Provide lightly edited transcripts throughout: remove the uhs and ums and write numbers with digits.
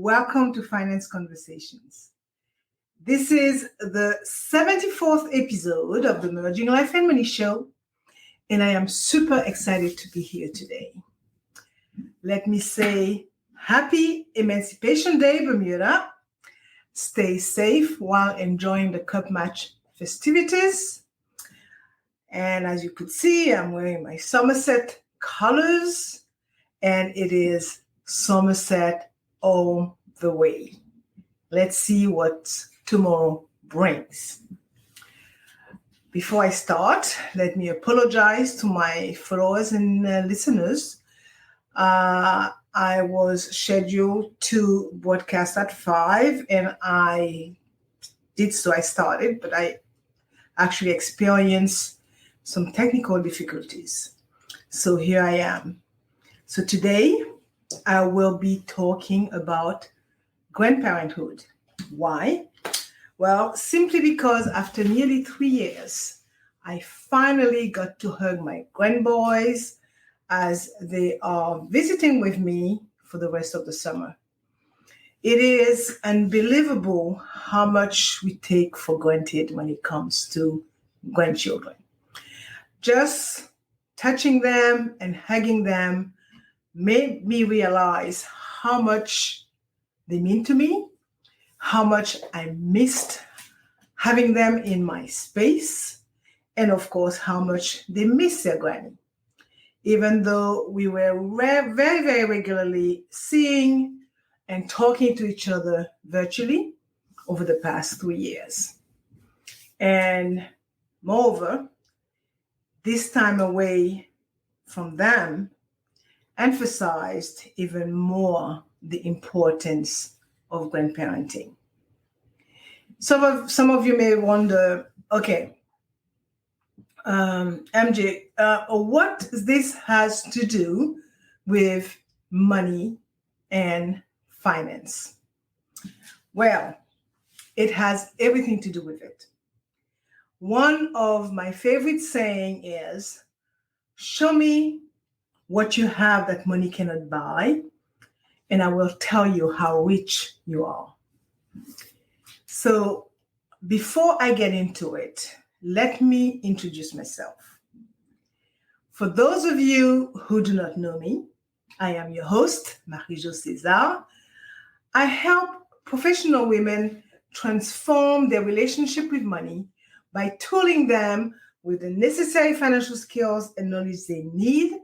welcome to Finance Conversations. This is the 74th episode of the Merging Life and Money Show, and I am super excited to be here today. Let me say Happy Emancipation Day, Bermuda. Stay safe while enjoying the cup match festivities. And as you could see, I'm wearing my Somerset colors, and it is Somerset all the way. Let's see what tomorrow brings. Before I start, let me apologize to my followers and listeners. I was scheduled to broadcast at 5, and I started, but I actually experienced some technical difficulties. So here I am. So today I will be talking about grandparenthood. Why? Well, simply because after nearly 3 years, I finally got to hug my grandboys as they are visiting with me for the rest of the summer. It is unbelievable how much we take for granted when it comes to grandchildren. Just touching them and hugging them made me realize how much they mean to me, how much I missed having them in my space, and of course, how much they miss their granny. Even though we were very, very regularly seeing and talking to each other virtually over the past 3 years. And moreover, this time away from them emphasized even more the importance of grandparenting. Some of you may wonder, okay, MJ, what this has to do with money and finance? Well, it has everything to do with it. One of my favorite saying is, show me what you have that money cannot buy, and I will tell you how rich you are. So before I get into it, let me introduce myself. For those of you who do not know me, I am your host, Marie-Jo César. I help professional women transform their relationship with money by tooling them with the necessary financial skills and knowledge they need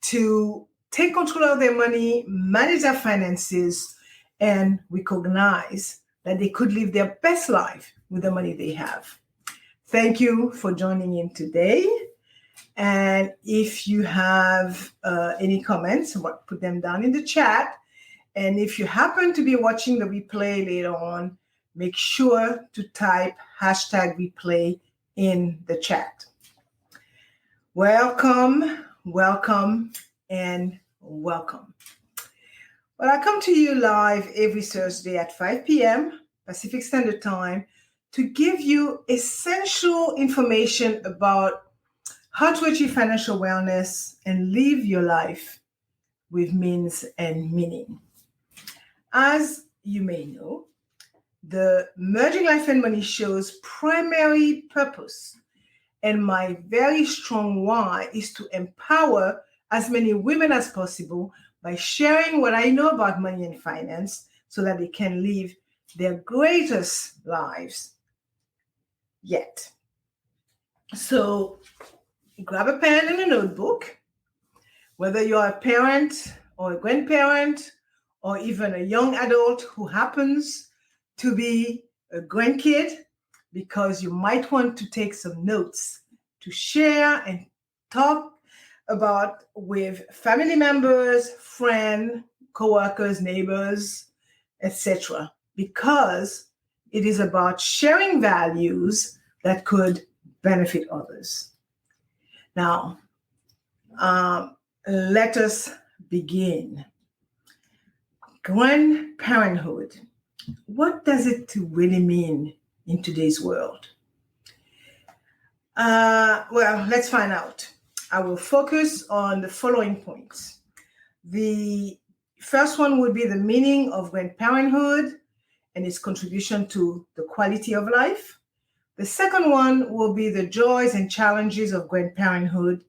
to take control of their money, manage their finances, and recognize that they could live their best life with the money they have. Thank you for joining in today. And if you have any comments, put them down in the chat. And if you happen to be watching the replay later on, make sure to type #replay in the chat. Welcome, and welcome. Well, I come to you live every Thursday at 5 p.m. Pacific Standard Time to give you essential information about how to achieve financial wellness and live your life with means and meaning. As you may know, the Merging Life and Money Show's primary purpose and my very strong why is to empower as many women as possible by sharing what I know about money and finance so that they can live their greatest lives yet. So grab a pen and a notebook, whether you're a parent or a grandparent or even a young adult who happens to be a grandkid, because you might want to take some notes to share and talk about with family members, friends, co-workers, neighbors, etc. Because it is about sharing values that could benefit others. Now, let us begin. Grandparenthood. What does it really mean in today's world? Well, let's find out. I will focus on the following points. The First one would be the meaning of grandparenthood and its contribution to the quality of life. The second one will be the joys and challenges of grandparenthood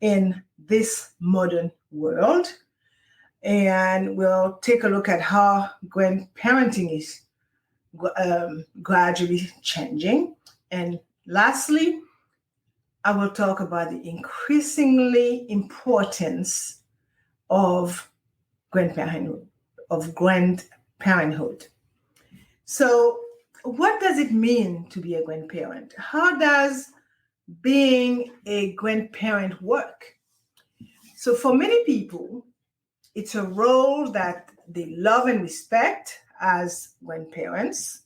in this modern world. And we'll take a look at how grandparenting is gradually changing. And lastly, I will talk about the increasingly importance of grandparenthood. So, what does it mean to be a grandparent? How does being a grandparent work? So, for many people, it's a role that they love and respect as grandparents,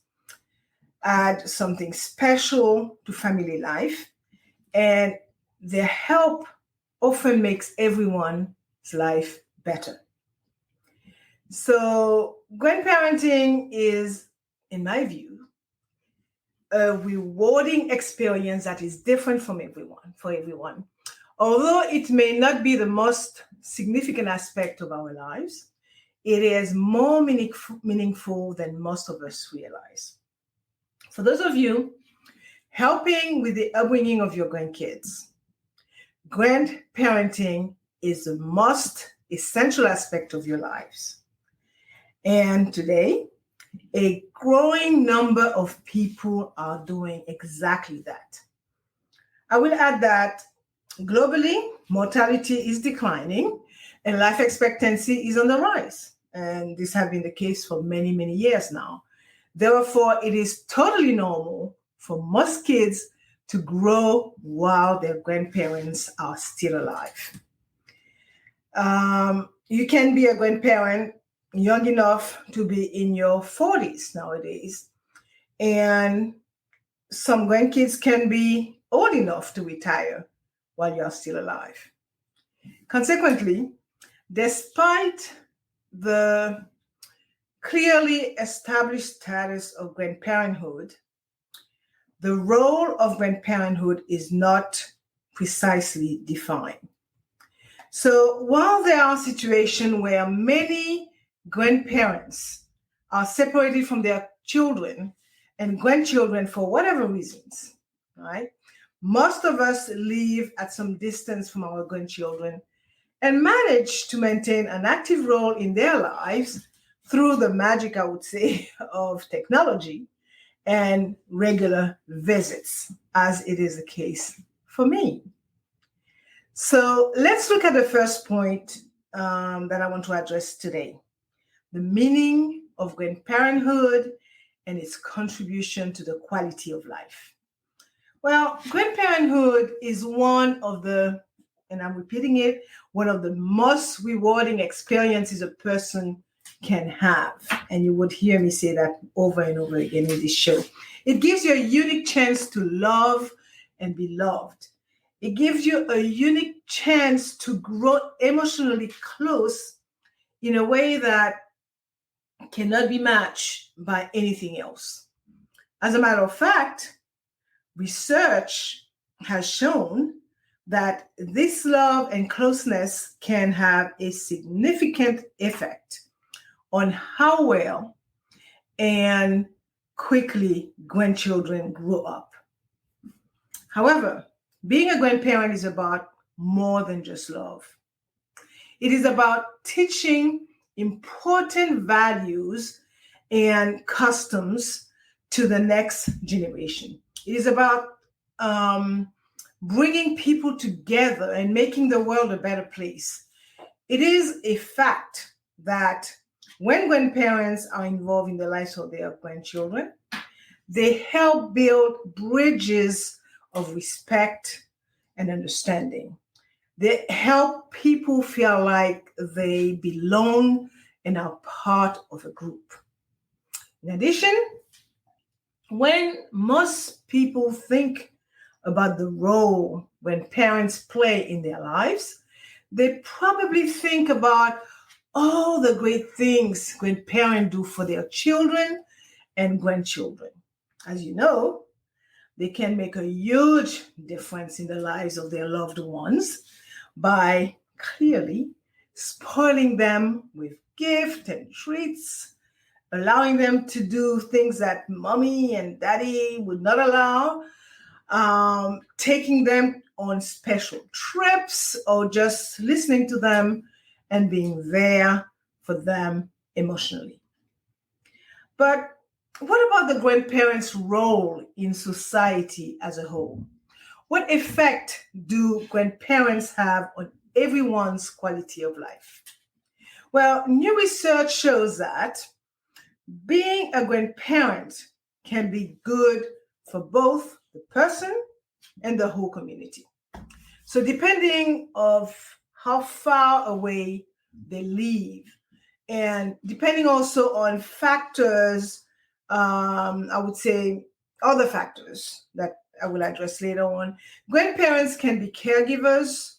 add something special to family life, and their help often makes everyone's life better. So grandparenting is, in my view, a rewarding experience that is different for everyone. Although it may not be the most significant aspect of our lives, it is more meaningful than most of us realize. For those of you helping with the upbringing of your grandkids, grandparenting is the most essential aspect of your lives. And today, a growing number of people are doing exactly that. I will add that globally, mortality is declining and life expectancy is on the rise. And this has been the case for many, many years now. Therefore, it is totally normal for most kids to grow while their grandparents are still alive. You can be a grandparent young enough to be in your 40s nowadays. And some grandkids can be old enough to retire while you're still alive. Consequently, despite the clearly established status of grandparenthood, the role of grandparenthood is not precisely defined. So while there are situations where many grandparents are separated from their children and grandchildren for whatever reasons, right? Most of us live at some distance from our grandchildren and manage to maintain an active role in their lives through the magic, I would say, of technology and regular visits, as it is the case for me. So let's look at the first point that I want to address today: the meaning of grandparenthood and its contribution to the quality of life. Well, grandparenthood is one of the, and I'm repeating it, one of the most rewarding experiences a person can have. And you would hear me say that over and over again in this show. It gives you a unique chance to love and be loved. It gives you a unique chance to grow emotionally close in a way that cannot be matched by anything else. As a matter of fact, research has shown that this love and closeness can have a significant effect on how well and quickly grandchildren grow up. However, being a grandparent is about more than just love. It is about teaching important values and customs to the next generation. It is about bringing people together and making the world a better place. It is a fact that when grandparents are involved in the lives of their grandchildren, they help build bridges of respect and understanding. They help people feel like they belong and are part of a group. In addition, when most people think about the role grandparents play in their lives, they probably think about all the great things grandparents do for their children and grandchildren. As you know, they can make a huge difference in the lives of their loved ones by clearly spoiling them with gifts and treats, allowing them to do things that mommy and daddy would not allow, taking them on special trips, or just listening to them and being there for them emotionally. But what about the grandparents' role in society as a whole? What effect do grandparents have on everyone's quality of life? Well, new research shows that being a grandparent can be good for both the person and the whole community. So depending of how far away they live, and depending also on factors, I would say other factors that I will address later on, grandparents can be caregivers,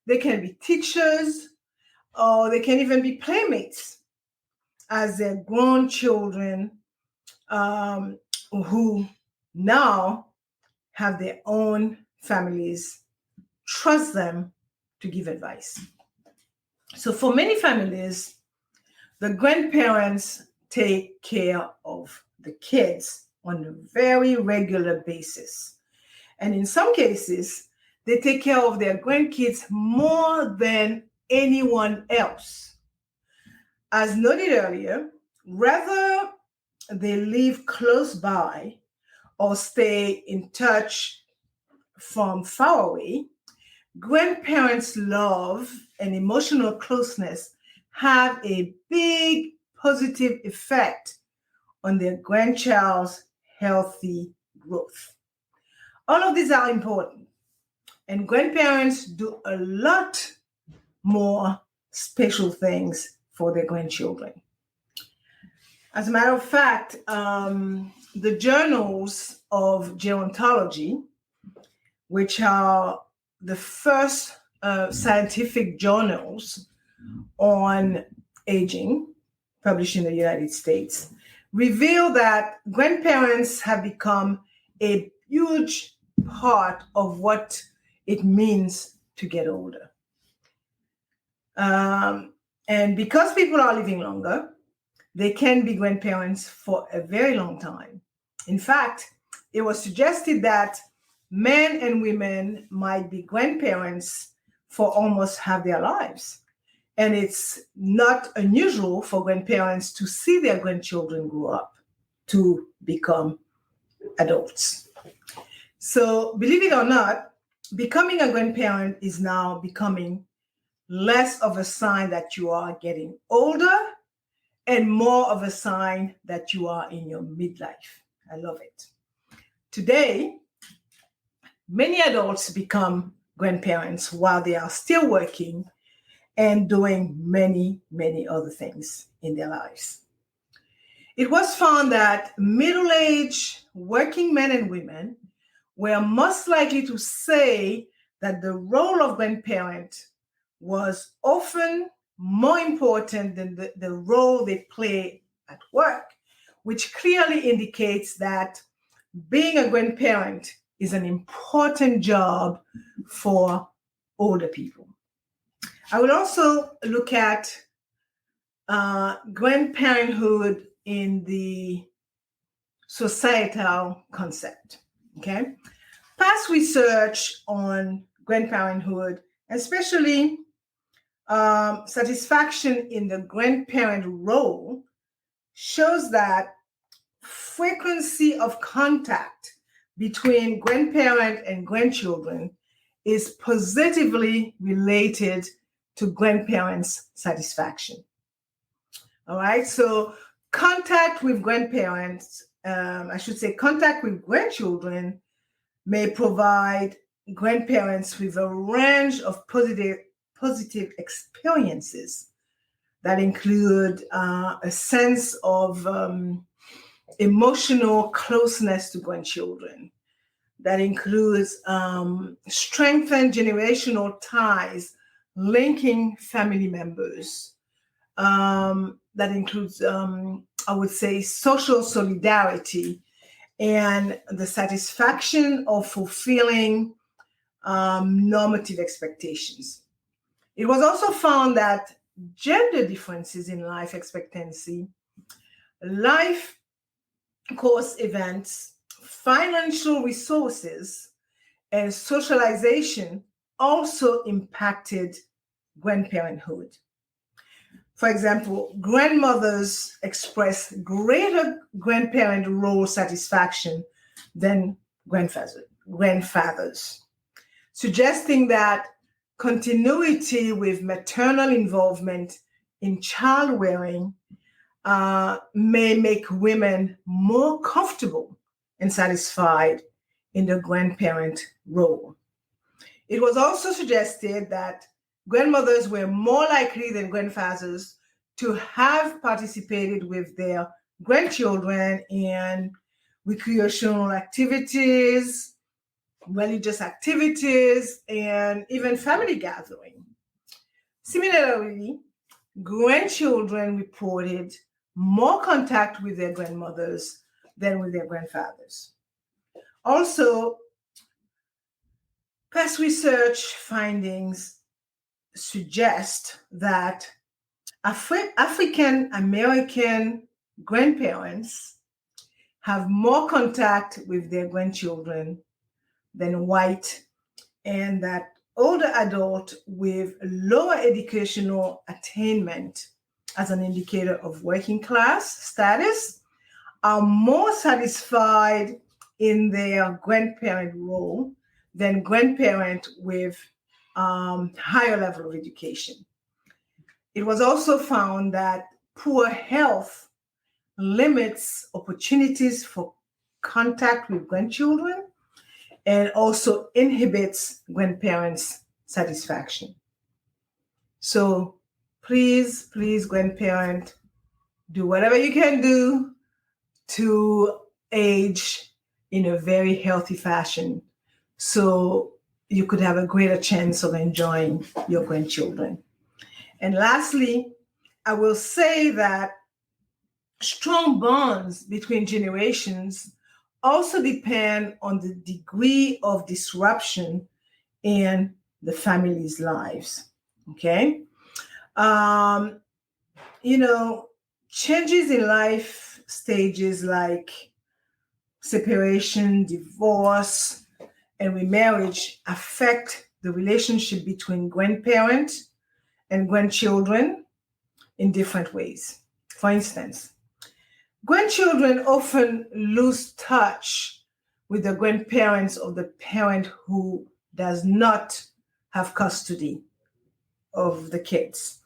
they can be teachers, or they can even be playmates as their grown children who now have their own families trust them to give advice. So for many families, the grandparents take care of the kids on a very regular basis. And in some cases, they take care of their grandkids more than anyone else. As noted earlier, whether they live close by or stay in touch from far away, grandparents' love and emotional closeness have a big positive effect on their grandchild's healthy growth. All of these are important, and grandparents do a lot more special things for their grandchildren. As a matter of fact, the journals of gerontology, which are the first scientific journals on aging, published in the United States, reveal that grandparents have become a huge part of what it means to get older. And because people are living longer, they can be grandparents for a very long time. In fact, it was suggested that men and women might be grandparents for almost half their lives. And it's not unusual for grandparents to see their grandchildren grow up to become adults. So believe it or not, becoming a grandparent is now becoming less of a sign that you are getting older and more of a sign that you are in your midlife. I love it. Today, many adults become grandparents while they are still working and doing many, many other things in their lives. It was found that middle-aged working men and women were most likely to say that the role of grandparent was often more important than the role they play at work, which clearly indicates that being a grandparent is an important job for older people. I will also look at grandparenthood in the societal concept, okay? Past research on grandparenthood, especially satisfaction in the grandparent role, shows that frequency of contact between grandparent and grandchildren is positively related to grandparents' satisfaction. All right, so contact with grandparents, contact with grandchildren may provide grandparents with a range of positive experiences that include a sense of emotional closeness to grandchildren. That includes strengthened generational ties linking family members. That includes, I would say, social solidarity and the satisfaction of fulfilling normative expectations. It was also found that gender differences in life expectancy, life course events, financial resources, and socialization also impacted grandparenthood. For example, grandmothers express greater grandparent role satisfaction than grandfathers, suggesting that continuity with maternal involvement in child rearing may make women more comfortable and satisfied in the grandparent role. It was also suggested that grandmothers were more likely than grandfathers to have participated with their grandchildren in recreational activities, religious activities, and even family gathering. Similarly, grandchildren reported more contact with their grandmothers than with their grandfathers. Also, past research findings suggest that African American grandparents have more contact with their grandchildren than white, and that older adults with lower educational attainment as an indicator of working class status are more satisfied in their grandparent role than grandparent with higher level of education. It was also found that poor health limits opportunities for contact with grandchildren and also inhibits grandparents' satisfaction. So please, grandparent, do whatever you can do to age in a very healthy fashion so you could have a greater chance of enjoying your grandchildren. And lastly, I will say that strong bonds between generations also depend on the degree of disruption in the family's lives. Okay? Changes in life stages like separation, divorce, and remarriage affect the relationship between grandparent and grandchildren in different ways. For instance, grandchildren often lose touch with the grandparents of the parent who does not have custody of the kids.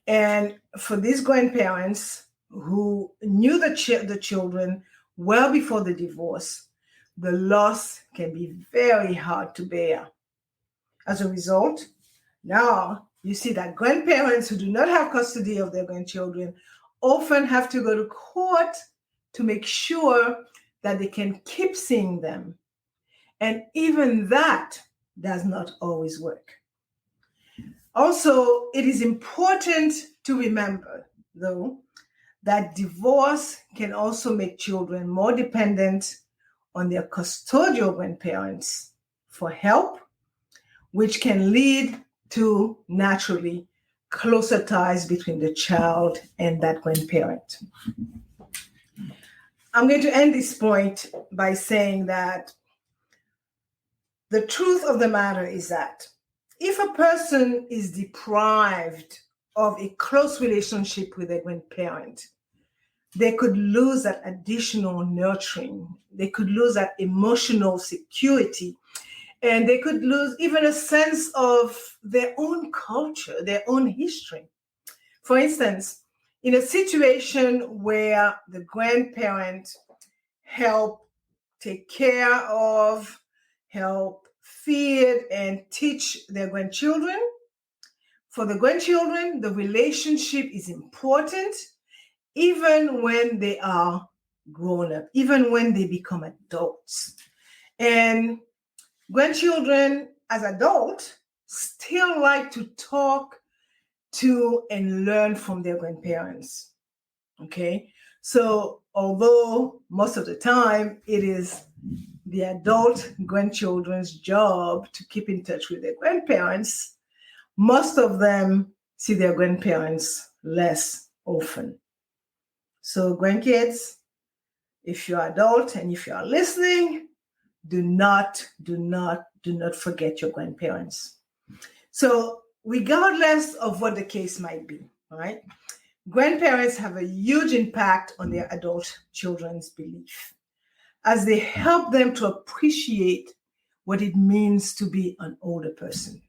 And for these grandparents who knew the children well before the divorce, the loss can be very hard to bear. As a result, now you see that grandparents who do not have custody of their grandchildren often have to go to court to make sure that they can keep seeing them. And even that does not always work. Also, it is important to remember, though, that divorce can also make children more dependent on their custodial grandparents for help, which can lead to naturally closer ties between the child and that grandparent. I'm going to end this point by saying that the truth of the matter is that if a person is deprived of a close relationship with a grandparent, they could lose that additional nurturing. They could lose that emotional security. And they could lose even a sense of their own culture, their own history. For instance, in a situation where the grandparent help take care of, help feed, and teach their grandchildren, for the grandchildren, the relationship is important even when they are grown up, even when they become adults. And grandchildren, as adults, still like to talk to and learn from their grandparents. Okay? So, although most of the time it is the adult grandchildren's job to keep in touch with their grandparents, most of them see their grandparents less often. So grandkids, if you're adult and if you are listening, do not forget your grandparents. So regardless of what the case might be, right? Grandparents have a huge impact on their adult children's belief as they help them to appreciate what it means to be an older person.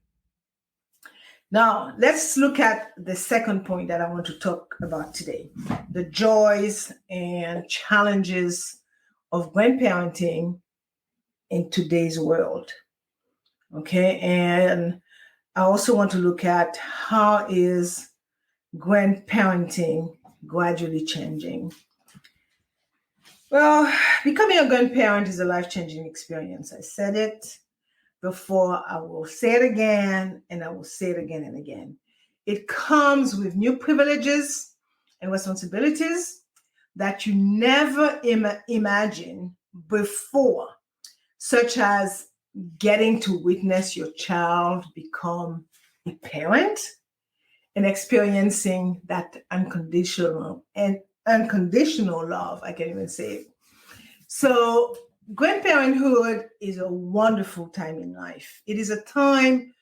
Now, let's look at the second point that I want to talk about today, the joys and challenges of grandparenting in today's world. Okay, and I also want to look at how is grandparenting gradually changing. Well, becoming a grandparent is a life-changing experience. I said it before, I will say it again, and I will say it again and again. It comes with new privileges and responsibilities that you never imagined before, such as getting to witness your child become a parent and experiencing that unconditional love. I can't even say it. So grandparenthood is a wonderful time in life. It is a time,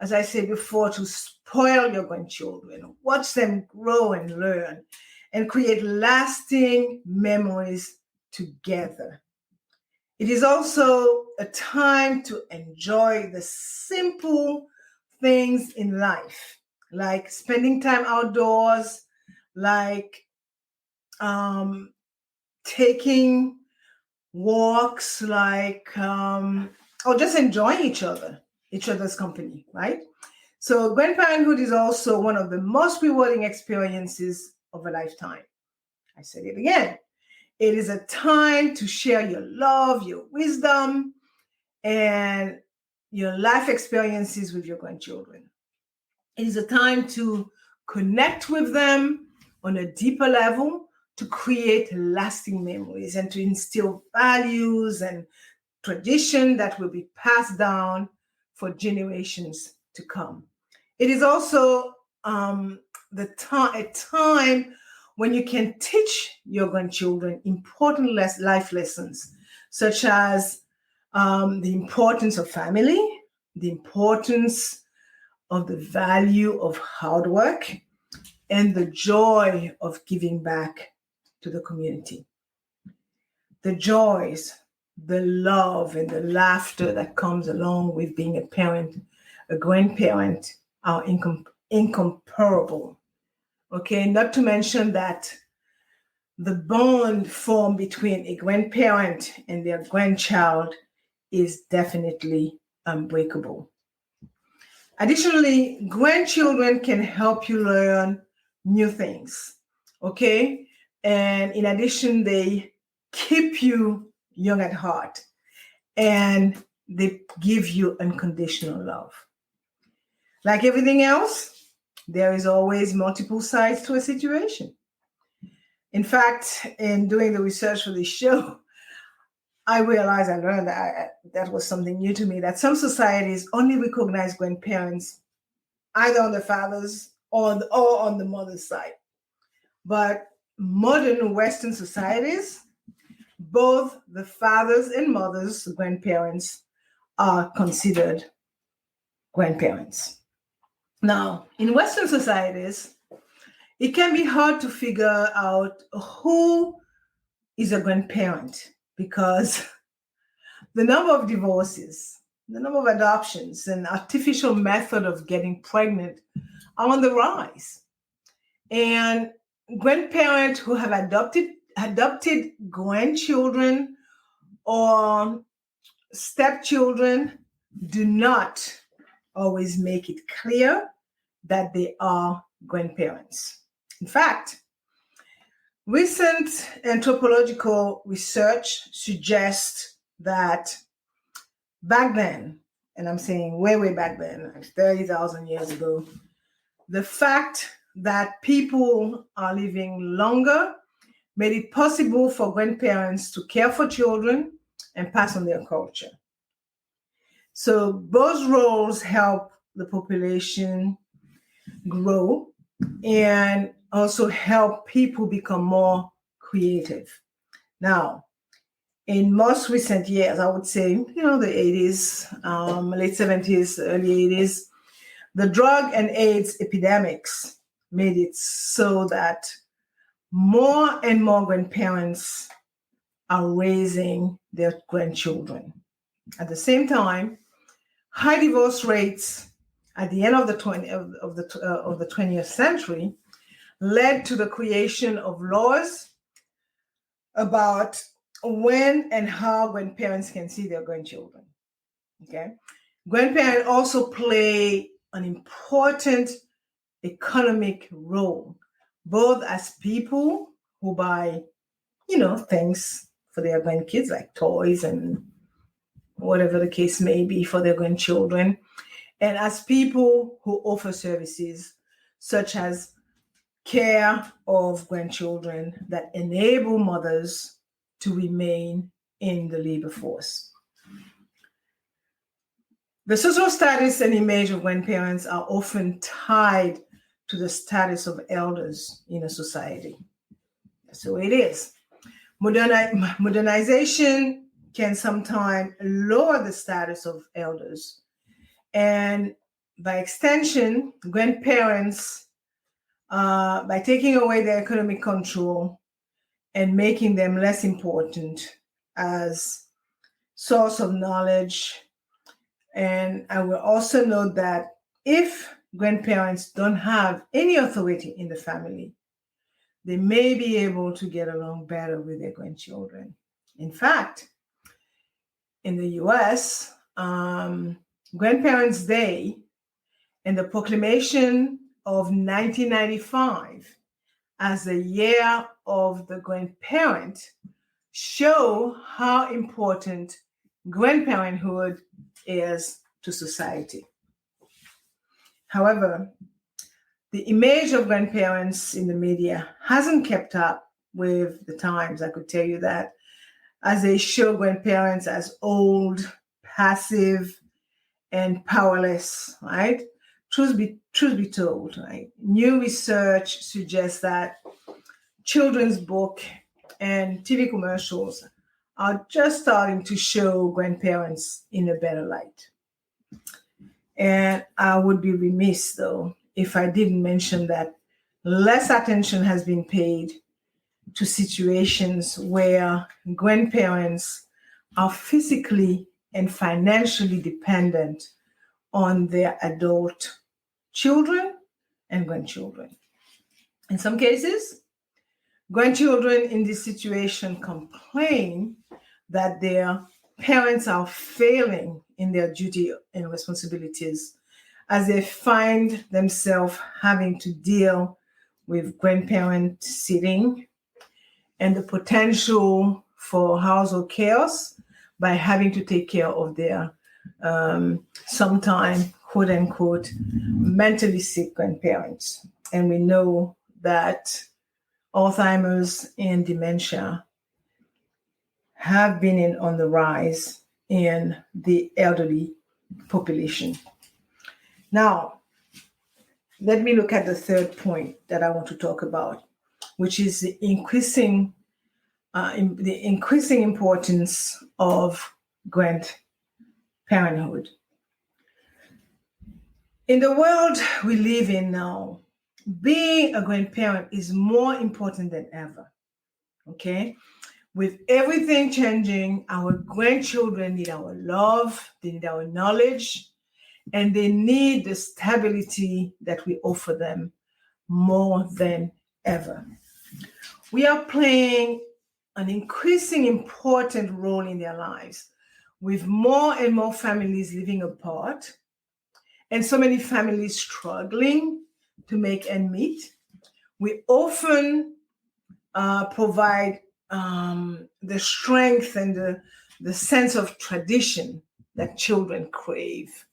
as I said before, to spoil your grandchildren, watch them grow and learn, and create lasting memories together. It is also a time to enjoy the simple things in life, like spending time outdoors, like taking walks, like or just enjoying each other's company, right? So grandparenthood is also one of the most rewarding experiences of a lifetime. I said it again. It is a time to share your love, your wisdom, and your life experiences with your grandchildren. It is a time to connect with them on a deeper level, to create lasting memories and to instill values and tradition that will be passed down for generations to come. It is also a time when you can teach your grandchildren important life lessons, such as the importance of family, the importance of the value of hard work, and the joy of giving back to the community. The joys, the love, and the laughter that comes along with being a parent, a grandparent, are incomparable. Okay, not to mention that the bond formed between a grandparent and their grandchild is definitely unbreakable. Additionally, grandchildren can help you learn new things, okay? And in addition, they keep you young at heart and they give you unconditional love. Like everything else, there is always multiple sides to a situation. In fact, in doing the research for this show, I learned that was something new to me, that some societies only recognize grandparents either on the father's or on the mother's side. But modern Western societies, both the fathers and mothers, grandparents, are considered grandparents. Now, in Western societies, it can be hard to figure out who is a grandparent because the number of divorces, the number of adoptions, and artificial method of getting pregnant are on the rise. And grandparents who have adopted grandchildren or stepchildren do not always make it clear that they are grandparents. In fact, recent anthropological research suggests that back then, and I'm saying way back then, like 30,000 years ago, the fact that people are living longer made it possible for grandparents to care for children and pass on their culture. So both roles help the population grow and also help people become more creative. Now, in most recent years, I would say, the 80s, late 70s, early 80s, the drug and AIDS epidemics made it so that more and more grandparents are raising their grandchildren. At the same time, high divorce rates at the end of the 20th century led to the creation of laws about when and how grandparents can see their grandchildren. Okay, grandparents also play an important economic role, both as people who buy, things for their grandkids, like toys and whatever the case may be for their grandchildren, and as people who offer services such as care of grandchildren that enable mothers to remain in the labor force. The social status and image of grandparents are often tied to the status of elders in a society. That's the way it is. Modernization can sometimes lower the status of elders. And by extension, grandparents, by taking away their economic control and making them less important as source of knowledge. And I will also note that if grandparents don't have any authority in the family, they may be able to get along better with their grandchildren. In fact, in the US, Grandparents' Day and the proclamation of 1995 as the year of the grandparent show how important grandparenthood is to society. However, the image of grandparents in the media hasn't kept up with the times, I could tell you that, as they show grandparents as old, passive, and powerless, right? Truth be told, right? New research suggests that children's book and TV commercials are just starting to show grandparents in a better light. And I would be remiss, though, if I didn't mention that less attention has been paid to situations where grandparents are physically and financially dependent on their adult children and grandchildren. In some cases, grandchildren in this situation complain that their parents are failing in their duty and responsibilities as they find themselves having to deal with grandparent sitting and the potential for household chaos by having to take care of their sometimes, quote unquote, mentally sick grandparents. And we know that Alzheimer's and dementia have been on the rise in the elderly population. Now, let me look at the third point that I want to talk about, which is the increasing importance of grandparenthood. In the world we live in now, being a grandparent is more important than ever. Okay? With everything changing, our grandchildren need our love, they need our knowledge, and they need the stability that we offer them more than ever. We are playing an increasing important role in their lives, with more and more families living apart, and so many families struggling to make ends meet. We often provide the strength and the sense of tradition that children crave.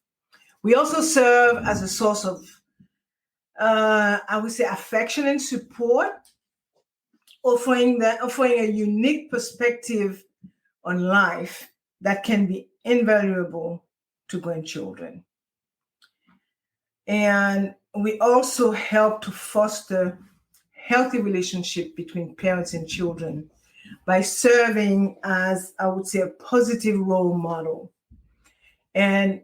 We also serve as a source of, I would say, affection and support, offering a unique perspective on life that can be invaluable to grandchildren. And we also help to foster healthy relationship between parents and children by serving as, I would say, a positive role model. And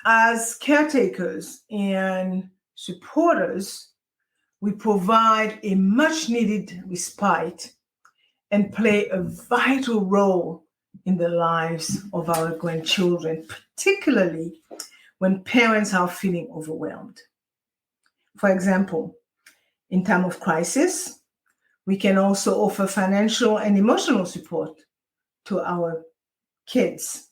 as caretakers and supporters, we provide a much needed respite and play a vital role in the lives of our grandchildren, particularly when parents are feeling overwhelmed. For example, in time of crisis, we can also offer financial and emotional support to our kids.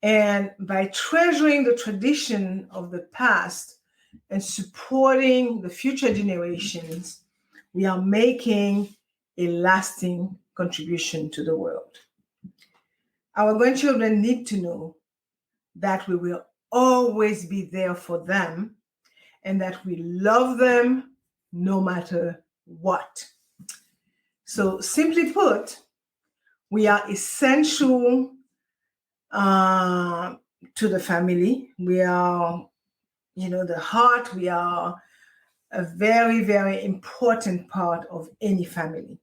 And by treasuring the tradition of the past and supporting the future generations, we are making a lasting contribution to the world. Our grandchildren need to know that we will always be there for them and that we love them no matter what. So simply put, we are essential to the family. We are, the heart. We are a very, very important part of any family.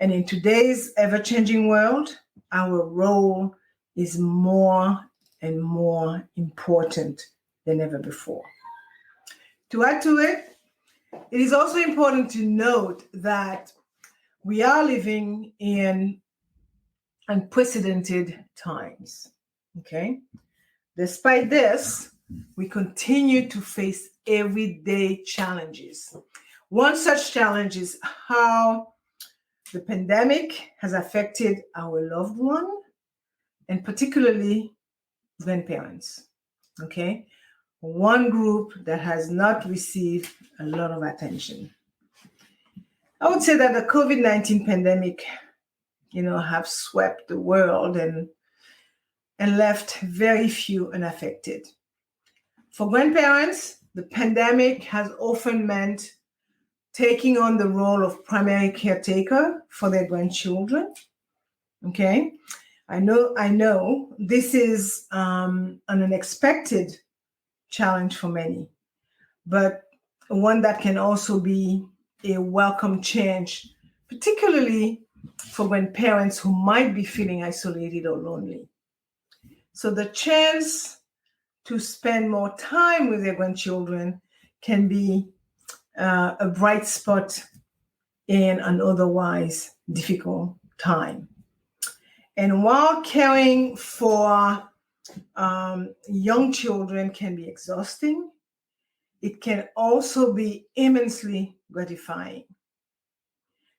And in today's ever-changing world, our role is more and more important than ever before. To add to it, it is also important to note that we are living in unprecedented times, okay? Despite this, we continue to face everyday challenges. One such challenge is how the pandemic has affected our loved one, and particularly grandparents, okay? One group that has not received a lot of attention. I would say that the COVID-19 pandemic, have swept the world and left very few unaffected. For grandparents, the pandemic has often meant taking on the role of primary caretaker for their grandchildren. Okay, I know this is an unexpected challenge for many, but one that can also be a welcome change, particularly for grandparents who might be feeling isolated or lonely. So the chance to spend more time with their grandchildren can be a bright spot in an otherwise difficult time. And while caring for young children can be exhausting, it can also be immensely gratifying.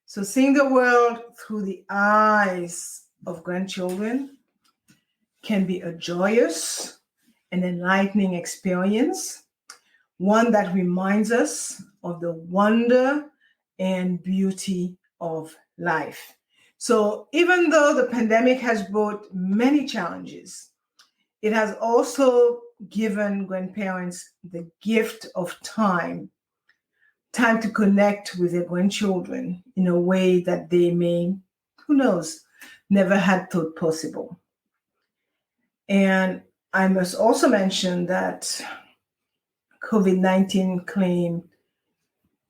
So seeing the world through the eyes of grandchildren can be a joyous and enlightening experience, one that reminds us of the wonder and beauty of life. So even though the pandemic has brought many challenges, it has also given grandparents the gift of time to connect with their grandchildren in a way that they may, who knows, never had thought possible. And I must also mention that COVID-19 claimed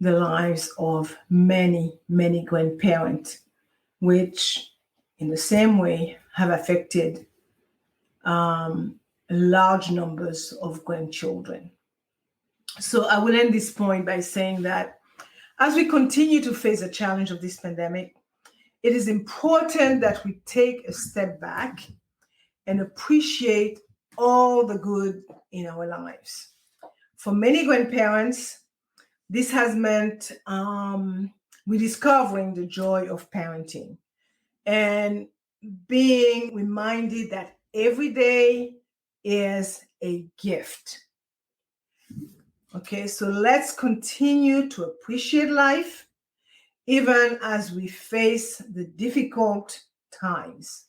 the lives of many, many grandparents, which in the same way have affected large numbers of grandchildren. So I will end this point by saying that as we continue to face the challenge of this pandemic, it is important that we take a step back and appreciate all the good in our lives. For many grandparents, this has meant rediscovering the joy of parenting and being reminded that every day is a gift. Okay, so let's continue to appreciate life even as we face the difficult times.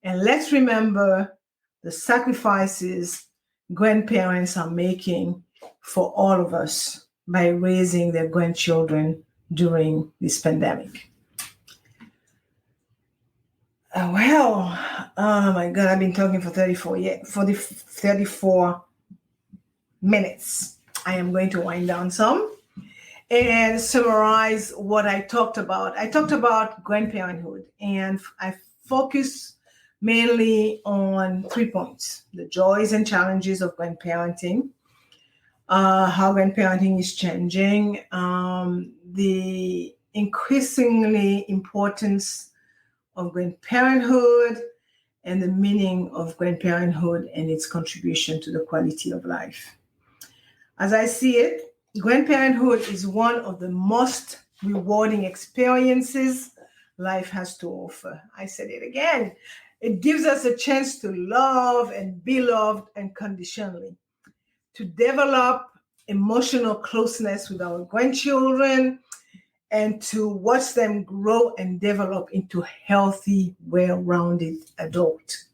And let's remember the sacrifices grandparents are making for all of us by raising their grandchildren during this pandemic. Oh my God, I've been talking for 34 minutes. I am going to wind down some and summarize what I talked about. I talked about grandparenthood, and I focus mainly on 3 points: the joys and challenges of grandparenting, how grandparenting is changing, the increasingly importance of grandparenthood, and the meaning of grandparenthood and its contribution to the quality of life. As I see it, grandparenthood is one of the most rewarding experiences life has to offer. I said it again. It gives us a chance to love and be loved unconditionally, to develop emotional closeness with our grandchildren, and to watch them grow and develop into healthy, well-rounded adults.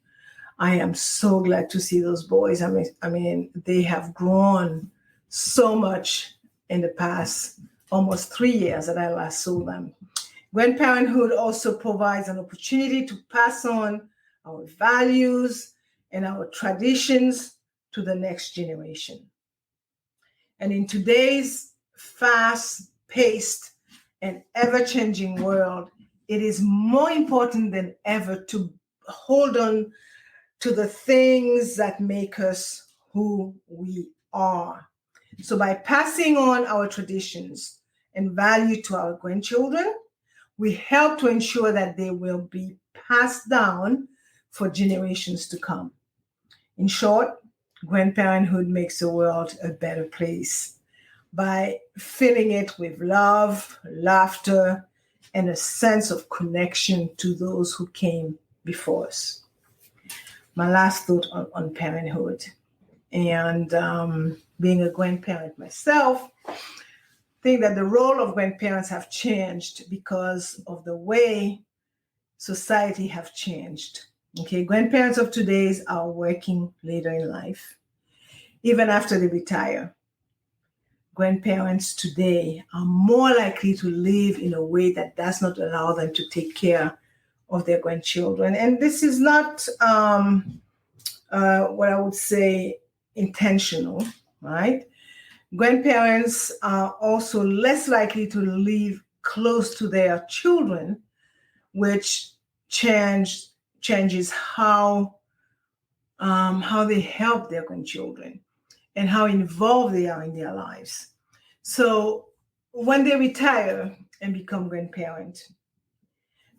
I am so glad to see those boys. I mean, they have grown so much in the past almost 3 years that I last saw them. Grandparenthood also provides an opportunity to pass on our values and our traditions to the next generation. And in today's fast-paced and ever-changing world, it is more important than ever to hold on to the things that make us who we are. So by passing on our traditions and value to our grandchildren, we help to ensure that they will be passed down for generations to come. In short, grandparenthood makes the world a better place by filling it with love, laughter, and a sense of connection to those who came before us. My last thought on parenthood and being a grandparent myself, I think that the role of grandparents have changed because of the way society have changed. Okay, grandparents of today are working later in life, even after they retire. Grandparents today are more likely to live in a way that does not allow them to take care of their grandchildren. And this is not what I would say intentional, right? Grandparents are also less likely to live close to their children, which changes how they help their grandchildren and how involved they are in their lives. So when they retire and become grandparents,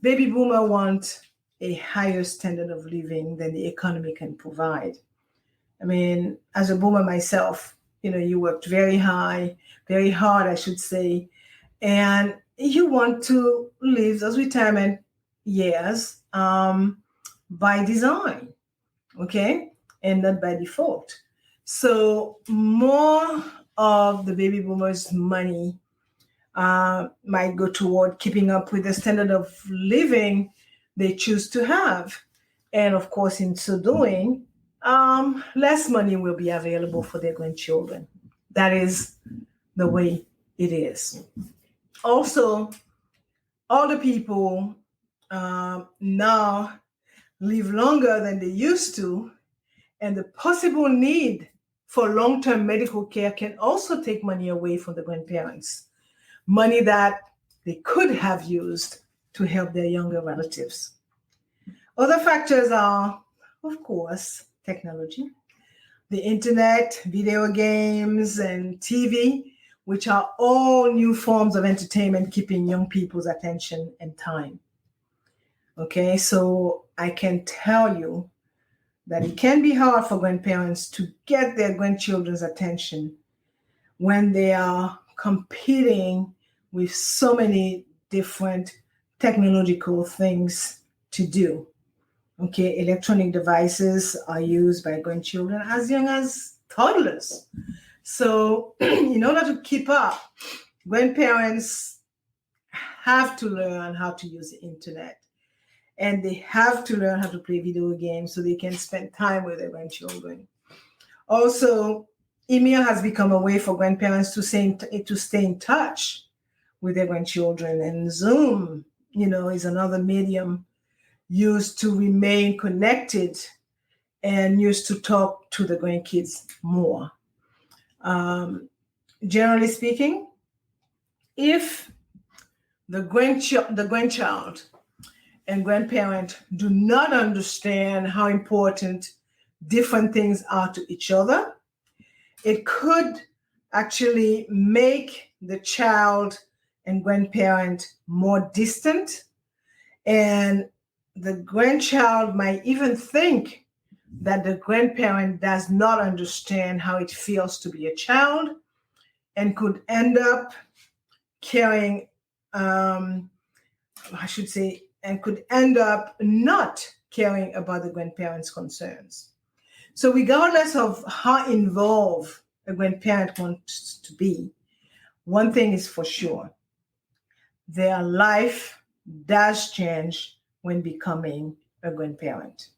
baby boomers want a higher standard of living than the economy can provide. I mean, as a boomer myself, you worked very hard, I should say, and you want to live those retirement years by design, okay, and not by default. So more of the baby boomers' money might go toward keeping up with the standard of living they choose to have. And of course, in so doing, less money will be available for their grandchildren. That is the way it is. Also, older people now live longer than they used to, and the possible need for long-term medical care can also take money away from the grandparents, money that they could have used to help their younger relatives. Other factors are, of course, technology, the internet, video games, and TV, which are all new forms of entertainment keeping young people's attention and time. Okay, so I can tell you that it can be hard for grandparents to get their grandchildren's attention when they are competing with so many different technological things to do. Okay, electronic devices are used by grandchildren as young as toddlers. So in order to keep up, grandparents have to learn how to use the internet. And they have to learn how to play video games so they can spend time with their grandchildren. Also, email has become a way for grandparents to stay in touch with their grandchildren. And Zoom, is another medium used to remain connected and used to talk to the grandkids more. generally speaking, if the grandchild and grandparent do not understand how important different things are to each other, it could actually make the child and grandparent more distant, and the grandchild might even think that the grandparent does not understand how it feels to be a child, and could end up carrying, and could end up not caring about the grandparent's concerns. So regardless of how involved a grandparent wants to be, one thing is for sure: their life does change when becoming a grandparent.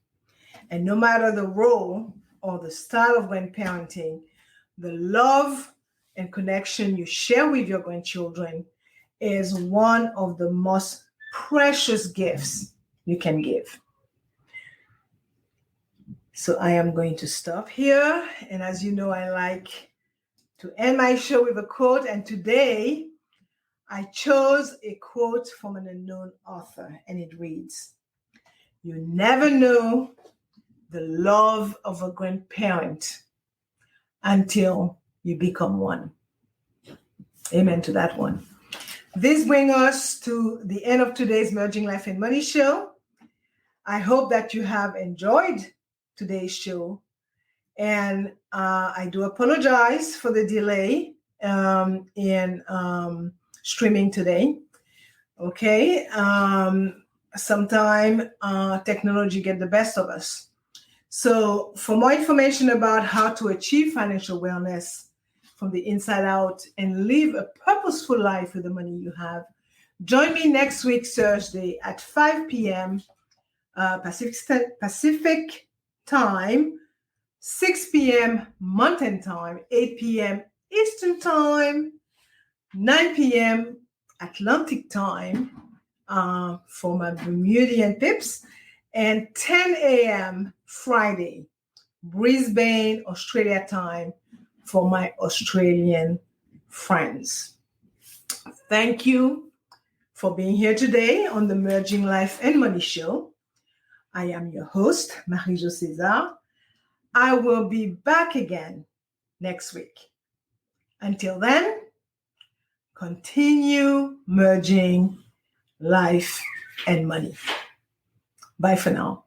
And no matter the role or the style of grandparenting, the love and connection you share with your grandchildren is one of the most precious gifts you can give. So I am going to stop here. And as you know, I like to end my show with a quote. And today I chose a quote from an unknown author, and it reads, "You never know the love of a grandparent until you become one." Amen to that one. This brings us to the end of today's Merging Life and Money show. I hope that you have enjoyed today's show. And I do apologize for the delay in streaming today. Okay. Sometime technology gets the best of us. So for more information about how to achieve financial wellness from the inside out and live a purposeful life with the money you have, join me next week, Thursday at 5 p.m. Pacific time, 6 p.m. Mountain time, 8 p.m. Eastern time, 9 p.m. Atlantic time for my Bermudian pips, and 10 a.m. Friday, Brisbane, Australia time for my Australian friends. Thank you for being here today on the Merging Life and Money show. I am your host, Marie-Jo César. I will be back again next week. Until then, continue merging life and money. Bye for now.